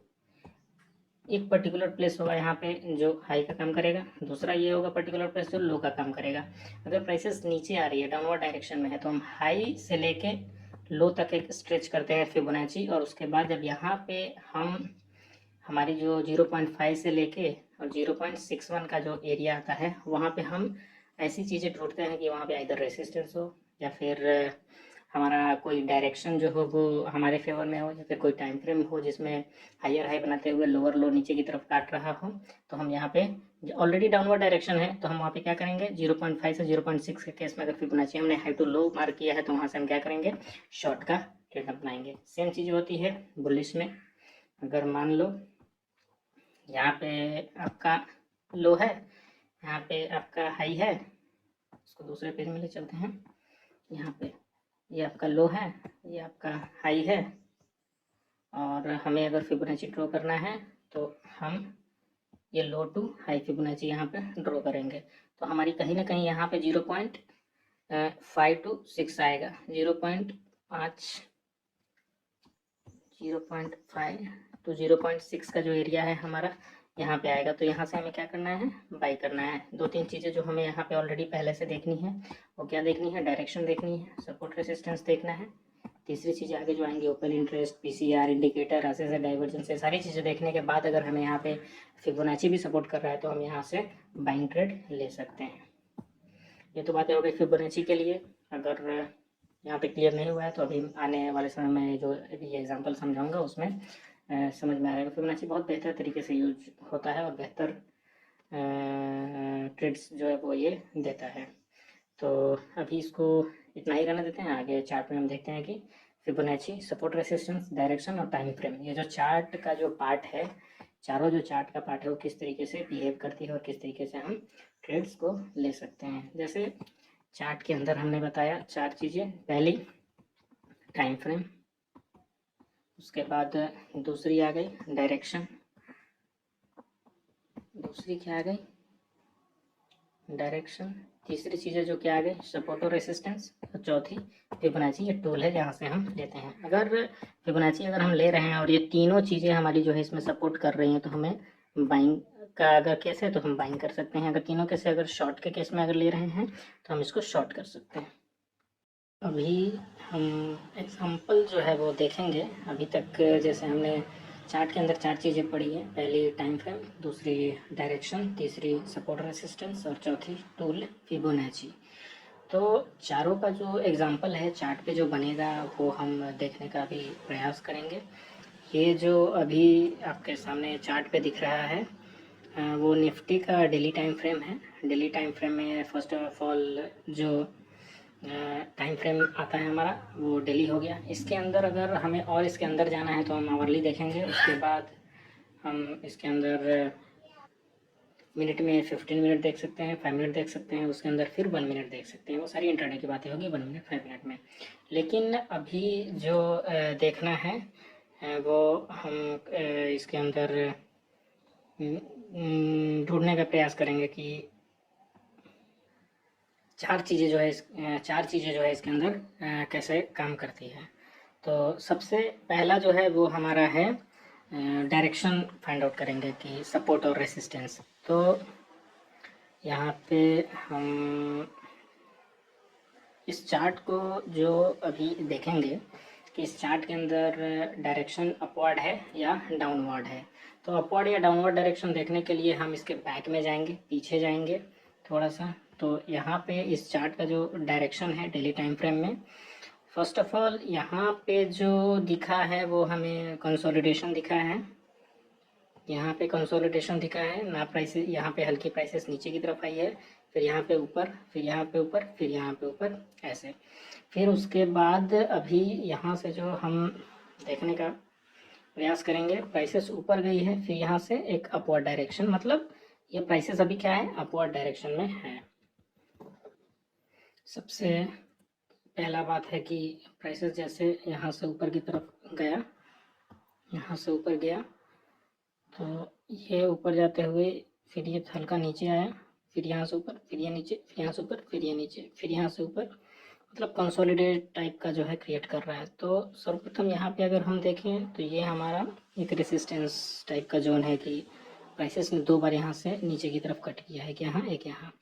Speaker 1: एक पर्टिकुलर प्लेस होगा यहाँ पे जो हाई का काम करेगा, दूसरा ये होगा पर्टिकुलर प्लेस जो लो का काम करेगा। अगर प्राइसेस नीचे आ रही है, डाउनवर्ड डायरेक्शन में है, तो हम हाई से लेके लो तक एक स्ट्रेच करते हैं फिबोनाची, और उसके बाद जब यहाँ पे हम हमारी जो 0.5 से लेके और 0.61 का जो एरिया आता है वहाँ पे हम ऐसी चीज़ें ढूंढते हैं कि वहाँ पे इधर रेसिस्टेंस हो या फिर हमारा कोई डायरेक्शन जो हो वो हमारे फेवर में हो, या फिर कोई टाइम फ्रेम हो जिसमें हायर हाई बनाते हुए लोअर लो नीचे की तरफ काट रहा हो। तो हम यहाँ पे ऑलरेडी डाउनवर्ड डायरेक्शन है तो हम वहाँ पे क्या करेंगे, 0.5 से 0.6 के केस में अगर फिबोनाची हमने हाई टू लो मार्क किया है तो वहाँ से हम क्या करेंगे, शॉर्ट का ट्रेड अपनाएंगे। सेम चीज़ होती है बुलिश में। अगर मान लो यहाँ पे आपका लो है, यहाँ पे आपका हाई है, इसको दूसरे पेज में ले चलते हैं। यहाँ पे ये आपका लो है, ये आपका हाई है, और हमें अगर फिबोनाची ड्रॉ करना है तो हम ये लो टू हाई फिबोनाची यहाँ पे ड्रॉ करेंगे। तो हमारी कहीं ना कहीं यहाँ पे 0.5 to 6 आएगा, 0.5 to 0.6 का जो एरिया है हमारा यहाँ पे आएगा। तो यहाँ से हमें क्या करना है, बाई करना है। दो तीन चीज़ें जो हमें यहाँ पे ऑलरेडी पहले से देखनी है, वो क्या देखनी है, डायरेक्शन देखनी है, सपोर्ट रेसिस्टेंस देखना है। तीसरी चीज़ आगे जो आएंगी open interest, PCR, indicator, SS, divergence, ये सारी चीज़ें देखने के बाद अगर हमें यहाँ पे फिबोनाची भी सपोर्ट कर रहा है तो हम यहाँ से बाइंग ट्रेड ले सकते हैं। ये तो बातें हो गई फिबोनाची के लिए। अगर यहाँ पे क्लियर नहीं हुआ है तो अभी आने वाले समय में जो ये एग्जांपल समझाऊंगा उसमें समझ में आएगा। फिबोनाची बहुत बेहतर तरीके से यूज होता है और बेहतर ट्रेड्स जो है वो ये देता है। तो अभी इसको इतना ही रहने देते हैं, आगे चार्ट में हम देखते हैं कि फिबोनाची, सपोर्ट रेसिस्टेंस, डायरेक्शन और टाइम फ्रेम, ये जो चार्ट का जो पार्ट है, चारों जो चार्ट का पार्ट है वो किस तरीके से बिहेव करती है और किस तरीके से हम ट्रेड्स को ले सकते हैं। जैसे चार्ट के अंदर हमने बताया चार चीज़ें, पहली टाइम फ्रेम, उसके बाद दूसरी आ गई डायरेक्शन, दूसरी क्या आ गई डायरेक्शन, तीसरी चीज़ें जो क्या आ गई सपोर्ट और रेसिस्टेंस, और चौथी फिबोनाची। ये टूल है जहाँ से हम लेते हैं। अगर फिबोनाची अगर हम ले रहे हैं और ये तीनों चीज़ें हमारी जो है इसमें सपोर्ट कर रही हैं तो हमें बाइंग का अगर केस है तो हम बाइंग कर सकते हैं। अगर तीनों केस अगर शॉर्ट के केस में अगर ले रहे हैं तो हम इसको शॉर्ट कर सकते हैं। अभी हम एग्जांपल जो है वो देखेंगे। अभी तक जैसे हमने चार्ट के अंदर चार चीज़ें पढ़ी हैं, पहली टाइम फ्रेम, दूसरी डायरेक्शन, तीसरी सपोर्ट रेसिस्टेंस और चौथी टूल फिबोनाची। तो चारों का जो एग्जांपल है चार्ट पे जो बनेगा वो हम देखने का भी प्रयास करेंगे। ये जो अभी आपके सामने चार्ट पे दिख रहा है वो निफ्टी का डेली टाइम फ्रेम है। डेली टाइम फ्रेम में फर्स्ट ऑफ ऑल जो टाइम फ्रेम आता है हमारा वो डेली हो गया। इसके अंदर अगर हमें और इसके अंदर जाना है तो हम आवरली देखेंगे। उसके बाद हम इसके अंदर मिनट में 15 मिनट देख सकते हैं, 5 मिनट देख सकते हैं, उसके अंदर फिर 1 मिनट देख सकते हैं। वो सारी इंटरडे की बातें होगी 1 मिनट 5 मिनट में। लेकिन अभी जो देखना है वो हम इसके अंदर ढूंढने का प्रयास करेंगे कि चार चीज़ें जो है इसके अंदर कैसे काम करती है। तो सबसे पहला जो है वो हमारा है डायरेक्शन फाइंड आउट करेंगे कि सपोर्ट और रेसिस्टेंस। तो यहाँ पे हम इस चार्ट को जो अभी देखेंगे कि इस चार्ट के अंदर डायरेक्शन अपवर्ड है या डाउनवर्ड है। तो अपवर्ड या डाउनवर्ड डायरेक्शन देखने के लिए हम इसके बैक में जाएंगे, पीछे जाएंगे थोड़ा सा। तो यहाँ पे इस चार्ट का जो डायरेक्शन है डेली टाइम फ्रेम में, फर्स्ट ऑफ ऑल यहाँ पे जो दिखा है वो हमें कंसोलिडेशन दिखा है। यहाँ पे कंसोलिडेशन दिखा है ना, प्राइसेस यहाँ पे हल्की प्राइसेस नीचे की तरफ आई है, फिर यहाँ पे ऊपर, फिर यहाँ पे ऊपर, फिर यहाँ पे ऊपर, ऐसे। फिर उसके बाद अभी यहाँ से जो हम देखने का प्रयास करेंगे, प्राइसेस ऊपर गई है, फिर यहाँ से एक अपवर्ड डायरेक्शन, मतलब ये प्राइसेस अभी क्या है, अपवर्ड डायरेक्शन में है। सबसे पहला बात है कि प्राइसेस जैसे यहाँ से ऊपर की तरफ गया, यहाँ से ऊपर गया, तो ये ऊपर जाते हुए फिर ये हल्का नीचे आया, फिर यहाँ से ऊपर, फिर ये नीचे, फिर यहाँ से ऊपर, फिर ये नीचे, फिर यहाँ से ऊपर, मतलब कंसोलिडेट टाइप का जो है क्रिएट कर रहा है। तो सर्वप्रथम यहाँ पे अगर हम देखें तो ये हमारा एक रेसिस्टेंस टाइप का जोन है कि प्राइसेस ने 2 बार यहाँ से नीचे की तरफ कट किया है, कि यहाँ एक यहाँ।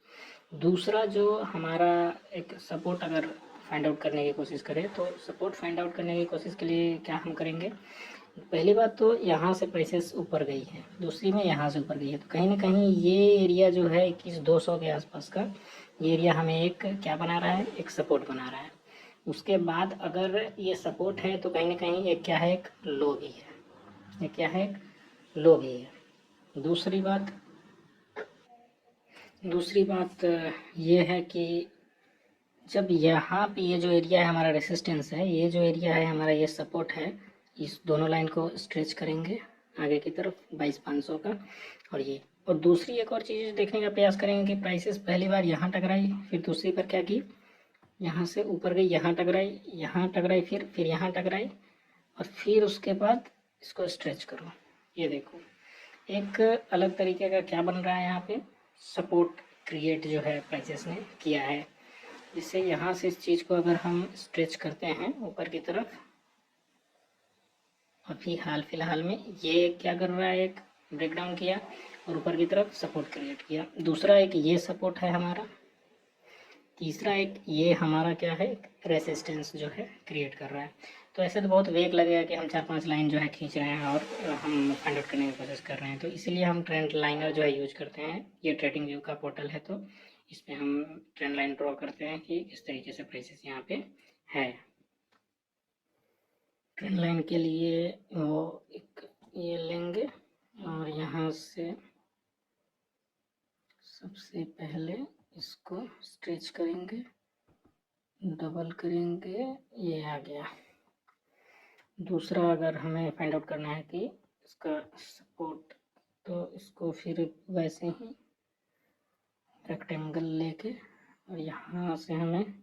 Speaker 1: दूसरा जो हमारा एक सपोर्ट अगर फाइंड आउट करने की कोशिश करें, तो सपोर्ट फाइंड आउट करने की कोशिश के लिए क्या हम करेंगे, पहली बात तो यहाँ से प्राइसेस ऊपर गई है, दूसरी में यहाँ से ऊपर गई है, तो कहीं ना कहीं ये एरिया जो है 21,200 के आसपास का, ये एरिया हमें एक क्या बना रहा है, एक सपोर्ट बना रहा है। उसके बाद अगर ये सपोर्ट है तो कहीं ना कहीं एक क्या है, एक लो भी है, ये क्या है, एक लो भी है। दूसरी बात ये है कि जब यहाँ पे ये जो एरिया है हमारा रेसिस्टेंस है, ये जो एरिया है हमारा ये सपोर्ट है, इस दोनों लाइन को स्ट्रेच करेंगे आगे की तरफ 22,500 का, और ये, और दूसरी एक और चीज़ देखने का प्रयास करेंगे कि प्राइसेस पहली बार यहाँ टकराई, फिर दूसरी बार क्या की, यहाँ से ऊपर गई, यहाँ टकराई, यहाँ टकराई, फिर यहाँ टकराई, और फिर उसके बाद इसको स्ट्रेच करो। ये देखो एक अलग तरीके का क्या बन रहा है, यहाँ पे सपोर्ट क्रिएट जो है प्राइसेस ने किया है, जिससे यहाँ से इस चीज़ को अगर हम स्ट्रेच करते हैं ऊपर की तरफ, अभी हाल फिलहाल में ये क्या कर रहा है, एक ब्रेकडाउन किया और ऊपर की तरफ सपोर्ट क्रिएट किया। दूसरा एक ये सपोर्ट है हमारा, तीसरा एक ये हमारा क्या है, रेसिस्टेंस जो है क्रिएट कर रहा है। तो ऐसे तो बहुत वेग लगेगा कि हम 4-5 लाइन जो है खींच रहे हैं और हम फाइंड आउट करने की कोशिश कर रहे हैं, तो इसीलिए हम ट्रेंड लाइनर जो है यूज करते हैं। ये ट्रेडिंग व्यू का पोर्टल है, तो इस पर हम ट्रेंड लाइन ड्रॉ करते हैं कि किस तरीके से प्राइसेस यहाँ पे है। ट्रेंड लाइन के लिए वो एक ये लेंगे और यहाँ से सबसे पहले इसको स्ट्रेच करेंगे, डबल करेंगे, ये आ गया। दूसरा अगर हमें फाइंड आउट करना है कि इसका सपोर्ट, तो इसको फिर वैसे ही रेक्टेंगल लेके और यहाँ से हमें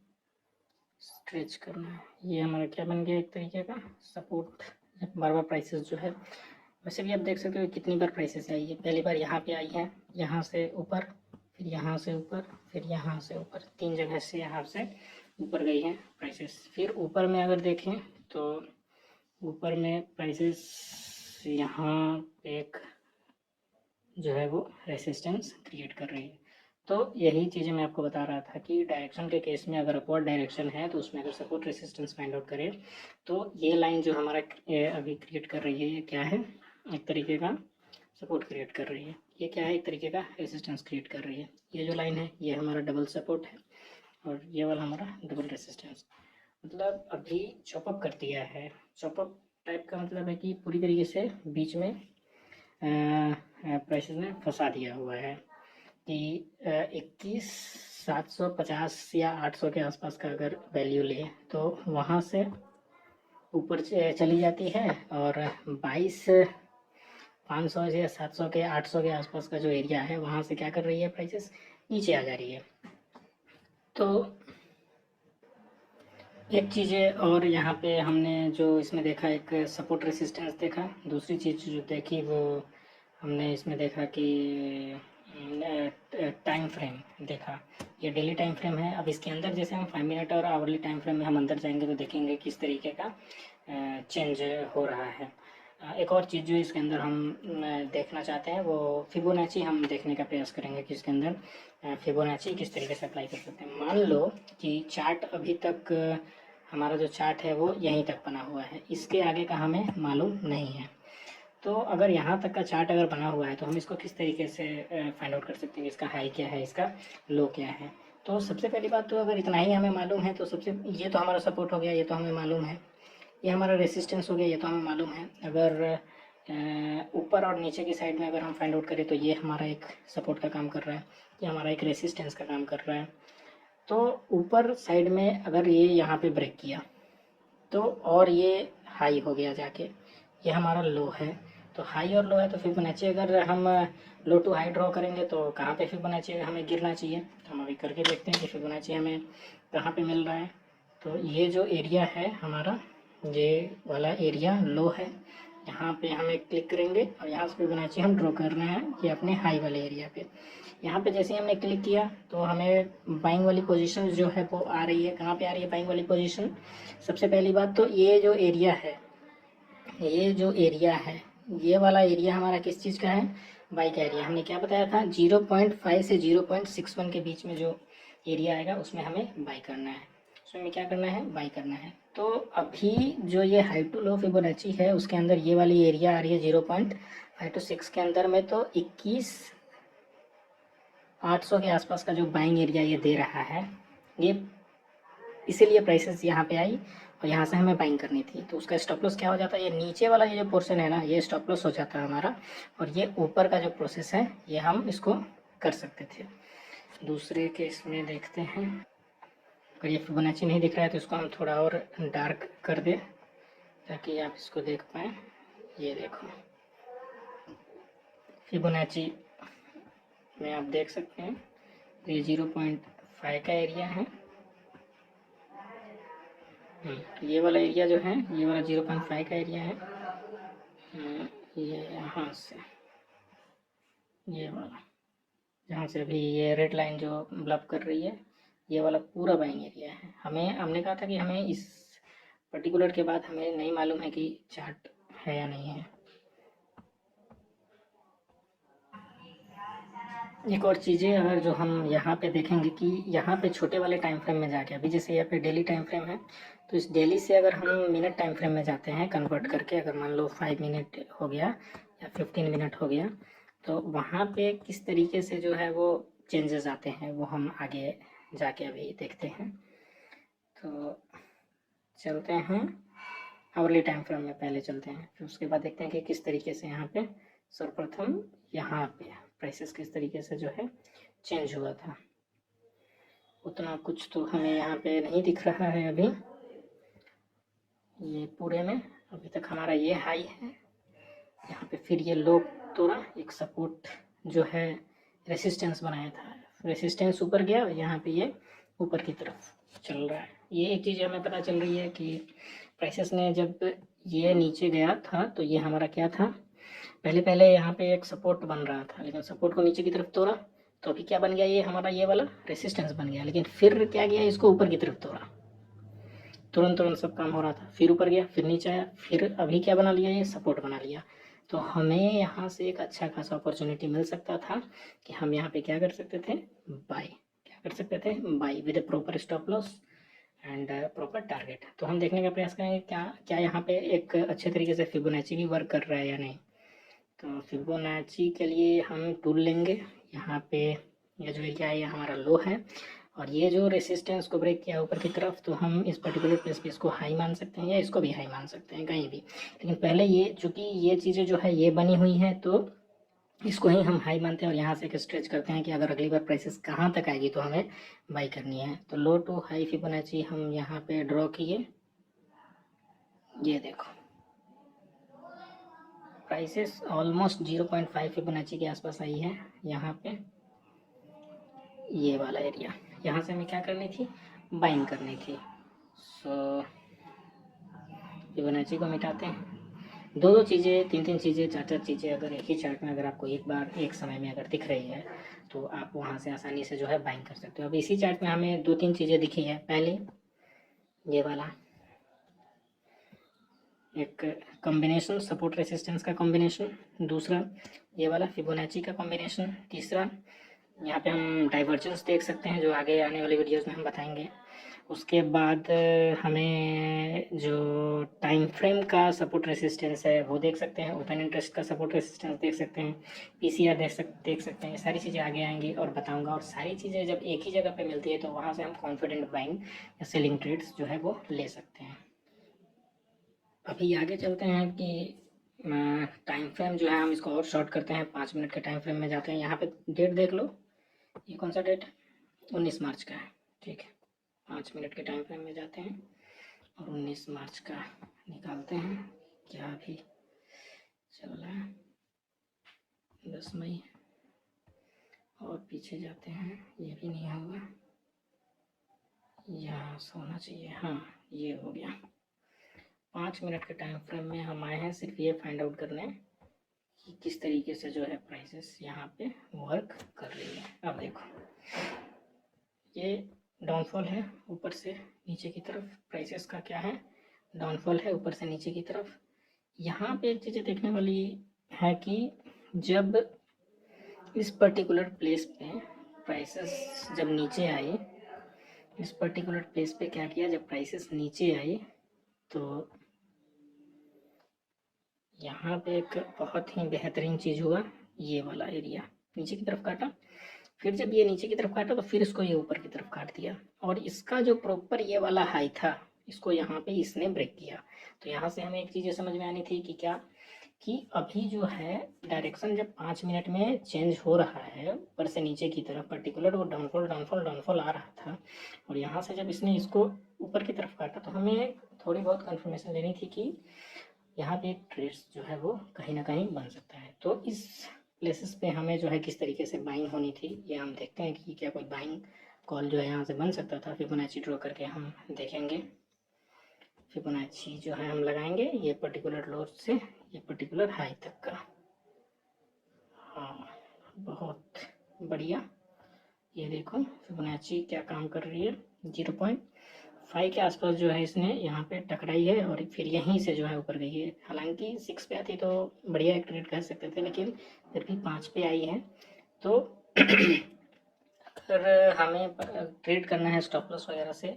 Speaker 1: स्ट्रेच करना है। ये हमारा क्या बन गया, एक तरीके का सपोर्ट। बार बार प्राइसेस जो है, वैसे भी आप देख सकते हो कितनी बार प्राइसेस आई है, पहली बार यहाँ पे आई है, यहाँ से ऊपर, फिर यहाँ से ऊपर, फिर यहाँ से ऊपर, 3 जगह से यहाँ से ऊपर गई है प्राइसेस। फिर ऊपर में अगर देखें तो ऊपर में प्राइसेस यहाँ एक जो है वो रेसिस्टेंस क्रिएट कर रही है। तो यही चीज़ें मैं आपको बता रहा था कि डायरेक्शन के केस में अगर अपवर्ड डायरेक्शन है तो उसमें अगर सपोर्ट रेसिस्टेंस फाइंड आउट करें, तो ये लाइन जो हमारा अभी क्रिएट कर रही है, ये क्या है, एक तरीके का सपोर्ट क्रिएट कर रही है। ये क्या है, एक तरीके का रेसिस्टेंस क्रिएट कर रही है। ये जो लाइन है ये हमारा डबल सपोर्ट है और ये वाला हमारा डबल रेसिस्टेंस, मतलब अभी चॉपअप कर दिया है। चॉपअप टाइप का मतलब है कि पूरी तरीके से बीच में प्राइसेस ने फंसा दिया हुआ है कि 21,750 या 800 के आसपास का अगर वैल्यू ले तो वहाँ से ऊपर चली जाती है, और 22,500 या 700 के 800 के आसपास का जो एरिया है वहाँ से क्या कर रही है, प्राइसेस नीचे आ जा रही है। तो एक चीज़ है, और यहाँ पे हमने जो इसमें देखा एक सपोर्ट रेसिस्टेंस देखा। दूसरी चीज़ जो देखी वो हमने इसमें देखा कि टाइम फ्रेम देखा। ये डेली टाइम फ्रेम है। अब इसके अंदर जैसे हम 5 मिनट और आवरली टाइम फ्रेम में हम अंदर जाएंगे तो देखेंगे किस तरीके का चेंज हो रहा है। एक और चीज़ जो इसके अंदर हम देखना चाहते हैं वो फिबोनाची हम देखने का प्रयास करेंगे कि इसके अंदर फिबोनाची किस तरीके से अप्लाई कर सकते हैं। मान लो कि चार्ट अभी तक हमारा जो चार्ट है वो यहीं तक बना हुआ है, इसके आगे का हमें मालूम नहीं है। तो अगर यहाँ तक का चार्ट अगर बना हुआ है तो हम इसको किस तरीके से फाइंड आउट कर सकते हैं, इसका हाई क्या है, इसका लो क्या है। तो सबसे पहली बात तो अगर इतना ही हमें मालूम है तो सबसे ये तो हमारा सपोर्ट हो गया, ये तो हमें मालूम है। ये हमारा रेसिस्टेंस हो गया, ये तो हमें मालूम है। अगर ऊपर और नीचे की साइड में अगर हम फाइंड आउट करें तो ये हमारा एक सपोर्ट का काम कर रहा है, ये हमारा एक रेसिस्टेंस का काम कर रहा है। तो ऊपर साइड में अगर ये यहाँ पे ब्रेक किया तो और ये हाई हो गया जाके, ये हमारा लो है। तो हाई और लो है तो फिबोनाची अगर हम लो टू हाई ड्रॉ करेंगे तो कहाँ पे फिबोनाची हमें गिरना चाहिए, तो हम अभी करके देखते हैं कि फिबोनाची हमें कहाँ पे मिल रहा है। तो ये जो एरिया है हमारा, ये वाला एरिया लो है, यहाँ पे हमें क्लिक करेंगे और यहाँ से फिबोनाची हम ड्रॉ कर रहे हैं ये अपने हाई वाले एरिया पे। यहाँ पे जैसे ही हमने क्लिक किया तो हमें बाइंग वाली पोजीशन जो है वो आ रही है। कहाँ पे आ रही है बाइंग वाली पोजीशन? सबसे पहली बात तो ये जो एरिया है, ये जो एरिया है, ये वाला एरिया हमारा किस चीज़ का है? बाई का एरिया। हमने क्या बताया था? 0.5 से 0.61 के बीच में जो एरिया आएगा उसमें हमें बाई करना है, उसमें हमें क्या करना है? बाई करना है। तो अभी जो ये हाई टू लो फिबोनाची है उसके अंदर ये वाली एरिया आ रही है 0.5 to 6 के अंदर में, तो 21,800 के आसपास का जो बाइंग एरिया ये दे रहा है, ये इसीलिए प्राइसेस यहाँ पे आई और यहाँ से हमें बाइंग करनी थी। तो उसका स्टॉप लॉस क्या हो जाता है? ये नीचे वाला ये जो पोर्शन है ना, ये स्टॉप लॉस हो जाता है हमारा, और ये ऊपर का जो प्रोसेस है ये हम इसको कर सकते थे। दूसरे केस में देखते हैं। अगर ये फिबोनाची नहीं दिख रहा है तो इसको हम थोड़ा और डार्क कर दें ताकि आप इसको देख पाएँ। ये देखो फिबोनाची में आप देख सकते हैं ये 0.5 का एरिया है। ये वाला एरिया जो है, ये वाला 0.5 का एरिया है। ये यहाँ से ये वाला, जहाँ से अभी ये रेड लाइन जो ब्लब कर रही है, ये वाला पूरा बाइंग एरिया है। हमने कहा था कि हमें इस पर्टिकुलर के बाद हमें नहीं मालूम है कि चार्ट है या नहीं है। एक और चीज़ें अगर जो हम यहाँ पे देखेंगे कि यहाँ पे छोटे वाले टाइम फ्रेम में जाके, अभी जैसे यहाँ पे डेली टाइम फ्रेम है तो इस डेली से अगर हम मिनट टाइम फ्रेम में जाते हैं कन्वर्ट करके, अगर मान लो 5 मिनट हो गया या 15 मिनट हो गया, तो वहाँ पे किस तरीके से जो है वो चेंजेस आते हैं वो हम आगे जाके अभी देखते हैं। तो चलते हैं आवरली टाइम फ्रेम में, पहले चलते हैं, फिर उसके बाद देखते हैं कि किस तरीके से यहाँ पे सर्वप्रथम यहाँ पे प्राइसेस किस तरीके से जो है चेंज हुआ था। उतना कुछ तो हमें यहाँ पे नहीं दिख रहा है अभी ये पूरे में। अभी तक हमारा ये हाई है, यहाँ पे फिर ये लो तोड़ा, एक सपोर्ट जो है रेसिस्टेंस बनाया था, रेसिस्टेंस ऊपर गया और यहाँ पे ये ऊपर की तरफ चल रहा है। ये एक चीज़ हमें पता चल रही है कि प्राइसेस ने जब ये नीचे गया था तो ये हमारा क्या था, पहले यहाँ पे एक सपोर्ट बन रहा था, लेकिन सपोर्ट को नीचे की तरफ तोड़ा तो अभी क्या बन गया, ये हमारा ये वाला रेसिस्टेंस बन गया। लेकिन फिर क्या गया, इसको ऊपर की तरफ तोड़ा, तुरंत सब काम हो रहा था, फिर ऊपर गया, फिर नीचे आया, फिर अभी क्या बना लिया, ये सपोर्ट बना लिया। तो हमें यहाँ से एक अच्छा खासा अपॉर्चुनिटी मिल सकता था कि हम यहाँ पे क्या कर सकते थे, बाय, क्या कर सकते थे, by with proper stop loss and proper target. तो हम देखने का प्रयास करेंगे क्या क्या यहाँ पे एक अच्छे तरीके से फिबोनाची भी वर्क कर रहा है या नहीं। तो फिबोनाची के लिए हम टूल लेंगे। यहाँ पे ये जो एरिया है ये हमारा लो है और ये जो रेसिस्टेंस को ब्रेक किया ऊपर की तरफ, तो हम इस पर्टिकुलर प्लेस पे इसको हाई मान सकते हैं या इसको भी हाई मान सकते हैं, कहीं भी। लेकिन पहले ये चूँकि ये चीज़ें जो है ये बनी हुई हैं तो इसको ही हम हाई मानते हैं और यहाँ से एक स्ट्रेच करते हैं कि अगर अगली बार प्राइसेस कहाँ तक आएगी तो हमें बाई करनी है। तो लो टू हाई फिबोनाची हम यहाँ पे ड्रॉ किए, ये देखो प्राइसेस ऑलमोस्ट 0.5 फिबोनाची के आसपास आई है। यहाँ पे ये वाला एरिया, यहाँ से हमें क्या करनी थी, बाइंग करनी थी। सो फिबोनाची को मिटाते हैं। दो चीज़ें, तीन चीज़ें, चार चीज़ें अगर एक ही चार्ट में अगर आपको एक बार एक समय में अगर दिख रही है तो आप वहाँ से आसानी से जो है बाइंग कर सकते हो। अब इसी चार्ट में हमें 2-3 चीज़ें दिखी है। पहली ये वाला एक कॉम्बिनेशन सपोर्ट रेसिस्टेंस का कॉम्बिनेशन, दूसरा ये वाला फिबोनाची का कॉम्बिनेशन, तीसरा यहाँ पे हम डाइवर्जेंस देख सकते हैं जो आगे आने वाले वीडियोस में हम बताएंगे। उसके बाद हमें जो टाइम फ्रेम का सपोर्ट रेसिस्टेंस है वो देख सकते हैं, ओपन इंटरेस्ट का सपोर्ट रेसिस्टेंस देख सकते हैं, पीसीआर देख सकते हैं। ये सारी चीज़ें आगे आएंगी और बताऊंगा। और सारी चीज़ें जब एक ही जगह पे मिलती है तो वहाँ से हम कॉन्फिडेंट बाइंग या सेलिंग ट्रेड्स जो है वो ले सकते हैं। अभी आगे चलते हैं कि टाइम फ्रेम जो है हम इसको और शॉर्ट करते हैं, 5 मिनट के टाइम फ्रेम में जाते हैं। यहाँ पे डेट देख लो, ये कौन सा डेट है, 19 मार्च का है, ठीक है। 5 मिनट के टाइम फ्रेम में जाते हैं और 19 मार्च का निकालते हैं। क्या अभी चल रहा है, 10 मई, और पीछे जाते हैं, ये भी नहीं होगा, यहाँ से होना चाहिए, हाँ ये हो गया। 5 मिनट के टाइम फ्रेम में हम आए हैं सिर्फ ये फाइंड आउट करने कि किस तरीके से जो है प्राइसेस यहाँ पे वर्क कर रही है। अब देखो ये डाउनफॉल है ऊपर से नीचे की तरफ, प्राइसेस का क्या है, डाउनफॉल है ऊपर से नीचे की तरफ। यहाँ पे एक चीज़ देखने वाली है कि जब इस पर्टिकुलर प्लेस पे प्राइसेस जब नीचे आई, इस पर्टिकुलर प्लेस पे क्या किया, जब प्राइसेस नीचे आई तो यहाँ पे एक बहुत ही बेहतरीन चीज़ हुआ, ये वाला एरिया नीचे की तरफ काटा, फिर जब ये नीचे की तरफ काटा तो फिर इसको ये ऊपर की तरफ काट दिया, और इसका जो प्रॉपर ये वाला हाई था इसको यहाँ पे इसने ब्रेक किया। तो यहाँ से हमें एक चीज़ समझ में आनी थी कि क्या, कि अभी जो है डायरेक्शन जब 5 मिनट में चेंज हो रहा है ऊपर से नीचे की तरफ, पर्टिकुलर वो डाउनफॉल डाउनफॉल डाउनफॉल आ रहा था, और यहाँ से जब इसने इसको ऊपर की तरफ काटा तो हमें थोड़ी बहुत कंफर्मेशन लेनी थी कि यहाँ पे एक ट्रेड्स जो है वो कहीं ना कहीं बन सकता है। तो इस प्लेसेस पे हमें जो है किस तरीके से बाइंग होनी थी ये हम देखते हैं कि क्या कोई बाइंग कॉल जो है यहाँ से बन सकता था। फिबोनाची ड्रॉ करके हम देखेंगे। फिबोनाची जो है हम लगाएंगे ये पर्टिकुलर लो से ये पर्टिकुलर हाई तक का। हाँ बहुत बढ़िया, ये देखो फिबोनाची क्या काम कर रही है, 0.5 के आसपास जो है इसने यहाँ पे टकराई है और फिर यहीं से जो है ऊपर गई है। हालांकि 6 पे आती तो बढ़िया एक ट्रेड कर सकते थे, लेकिन फिर भी 5 पे आई है। तो अगर हमें ट्रेड करना है स्टॉप लॉस वगैरह से,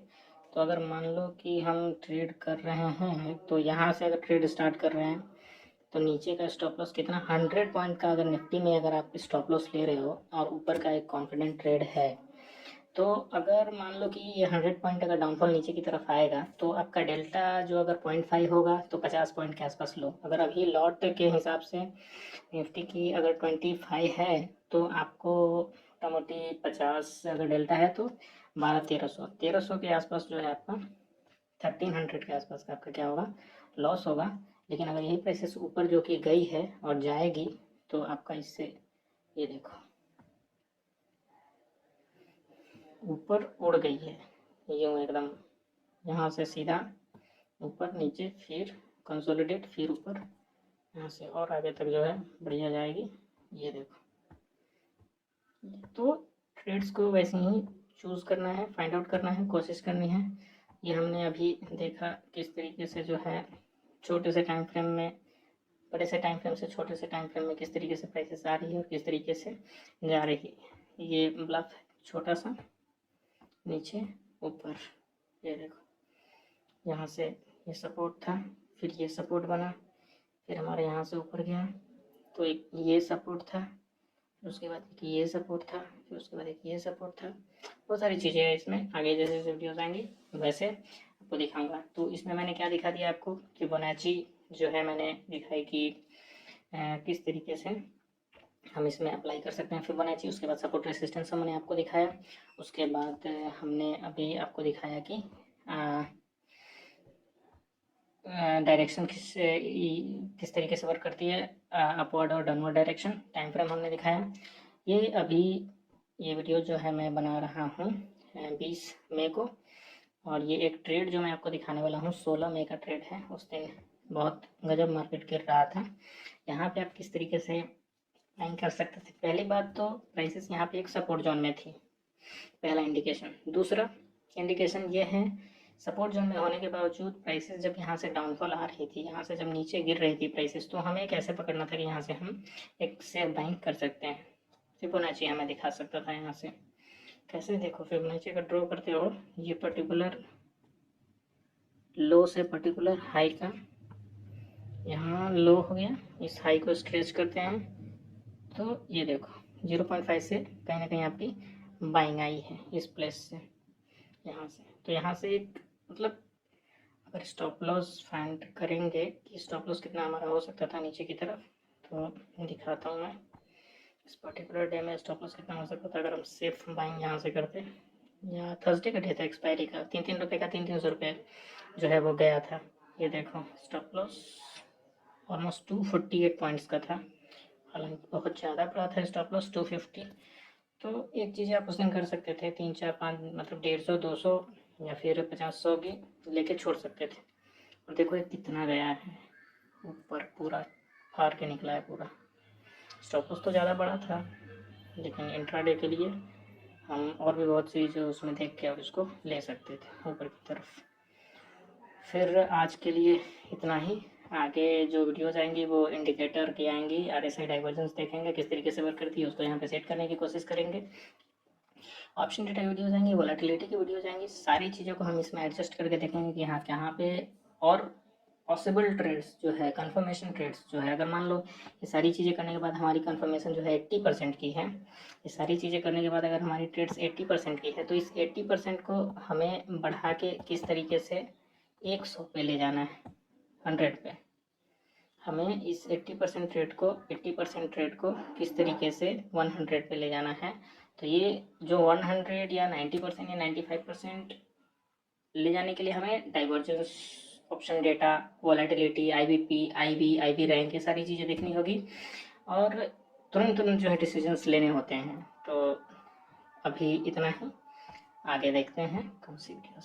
Speaker 1: तो अगर मान लो कि हम ट्रेड कर रहे हैं तो यहाँ से अगर ट्रेड स्टार्ट कर रहे हैं तो नीचे का स्टॉप लॉस कितना, 100 पॉइंट का अगर निफ्टी में अगर आप स्टॉप लॉस ले रहे हो और ऊपर का एक कॉन्फिडेंट ट्रेड है, तो अगर मान लो कि ये 100 पॉइंट अगर डाउनफॉल नीचे की तरफ आएगा तो आपका डेल्टा जो अगर 0.5 होगा तो 50 पॉइंट के आसपास लो। अगर अभी लॉट के हिसाब से निफ्टी की अगर 25 है तो आपको मोटा मोटी 50 अगर डेल्टा है तो 1300 के आसपास जो है आपका 1300 के आसपास का आपका क्या होगा, लॉस होगा। लेकिन अगर यही प्राइसेस ऊपर जो कि गई है और जाएगी तो आपका इससे ये देखो ऊपर उड़ गई है, यूँ एकदम यहाँ से सीधा ऊपर नीचे फिर कंसोलिडेट फिर ऊपर, यहाँ से और आगे तक जो है बढ़िया जाएगी। ये देखो, तो ट्रेड्स को वैसे ही चूज़ करना है, फाइंड आउट करना है, कोशिश करनी है। ये हमने अभी देखा किस तरीके से जो है छोटे से टाइम फ्रेम में, बड़े से टाइम फ्रेम से छोटे से टाइम फ्रेम में किस तरीके से प्राइसेस आ रही है और किस तरीके से जा रही है। ये ब्लफ छोटा सा नीचे ऊपर, ये देखो यहाँ से ये सपोर्ट था, फिर ये सपोर्ट बना, फिर हमारे यहाँ से ऊपर गया तो एक ये सपोर्ट था, फिर उसके बाद एक ये सपोर्ट था, फिर उसके बाद एक ये सपोर्ट था। बहुत सारी चीज़ें हैं इसमें, आगे जैसे जैसे वीडियोज़ आएंगी वैसे आपको दिखाऊंगा। तो इसमें मैंने क्या दिखा दिया आपको, फिबोनाची जो है मैंने दिखाई कि किस तरीके से हम इसमें अप्लाई कर सकते हैं फिबोनाची। उसके बाद सपोर्ट रेसिस्टेंस हमने आपको दिखाया। उसके बाद हमने अभी आपको दिखाया कि डायरेक्शन किस तरीके से वर्क करती है, अपवर्ड और डाउनवर्ड डायरेक्शन। टाइम फ्रेम हमने दिखाया। ये अभी ये वीडियो जो है मैं बना रहा हूँ 20 मई को, और ये एक ट्रेड जो मैं आपको दिखाने वाला हूँ 16 मई का ट्रेड है। उस दिन बहुत गजब मार्केट गिर रहा था। यहाँ पे आप किस तरीके से बाइंग कर सकते थे। पहली बात तो प्राइसेस यहाँ पे एक सपोर्ट जोन में थी, पहला इंडिकेशन। दूसरा इंडिकेशन ये है सपोर्ट जोन में होने के बावजूद प्राइसेस जब यहाँ से डाउनफॉल आ रही थी, यहाँ से जब नीचे गिर रही थी प्राइसेस, तो हमें कैसे पकड़ना था कि यहाँ से हम एक शेयर बाइंग कर सकते हैं। फिबोनाची हमें दिखा सकता था यहाँ से। कैसे देखो, फिबोनाची का ड्रॉ करते हो, ये पर्टिकुलर लो से पर्टिकुलर हाई का यहाँ लो हो गया, इस हाई को स्ट्रेच करते हैं तो ये देखो 0.5 से कहीं ना कहीं आपकी बाइंग आई है इस प्लेस से, यहाँ से। तो यहाँ से एक मतलब अगर स्टॉप लॉस फाइंड करेंगे कि स्टॉप लॉस कितना हमारा हो सकता था नीचे की तरफ, तो दिखाता हूँ मैं। इस पर्टिकुलर डे में स्टॉप लॉस कितना हो सकता था अगर हम सेफ बाइंग यहाँ से करते, या थर्सडे का डे था एक्सपायरी का, 3-3 रुपये का 300 रुपये जो है वो गया था। ये देखो स्टॉप लॉस ऑलमोस्ट 248 पॉइंट्स का था, हालांकि बहुत ज़्यादा बड़ा था स्टॉप लॉस 250। तो एक चीज़ आप उस दिन कर सकते थे, 3-4-5 मतलब 150, 200 या फिर 50-100 की लेके छोड़ सकते थे। और देखो ये कितना गया है ऊपर, पूरा फाड़ के निकला है पूरा। स्टॉप लॉस तो ज़्यादा बड़ा था, लेकिन इंट्राडे के लिए हम और भी बहुत सी जो उसमें देख के और उसको ले सकते थे ऊपर की तरफ। फिर आज के लिए इतना ही। आगे जो वीडियोज़ आएंगी वो इंडिकेटर की आएंगी, RSI डाइवर्जेंस देखेंगे किस तरीके से वर्क करती है, उसको यहाँ पे सेट करने की कोशिश करेंगे। ऑप्शन डेटा वीडियोज़ आएंगी, वोलेटिलिटी की वीडियोज़ आएंगी, सारी चीज़ों को हम इसमें एडजस्ट करके देखेंगे कि हाँ कहाँ पे और पॉसिबल ट्रेड्स जो है, कंफर्मेशन ट्रेड्स जो है, अगर मान लो ये सारी चीज़ें करने के बाद हमारी कंफर्मेशन जो है 80% की है, ये सारी चीज़ें करने के बाद अगर हमारी ट्रेड्स 80% की है, तो इस 80% को हमें बढ़ा के किस तरीके से 100 पे ले जाना है, 100 पे। हमें इस 80% ट्रेड को किस तरीके से 100 पे ले जाना है। तो ये जो 100 या 90% या 95% ले जाने के लिए हमें divergence, option data, volatility, IVP, IB rank, ये सारी चीज़ें देखनी होगी और तुरंत जो है डिसीजंस लेने होते हैं। तो अभी इतना ही, आगे देखते हैं कौन सी वीडियो।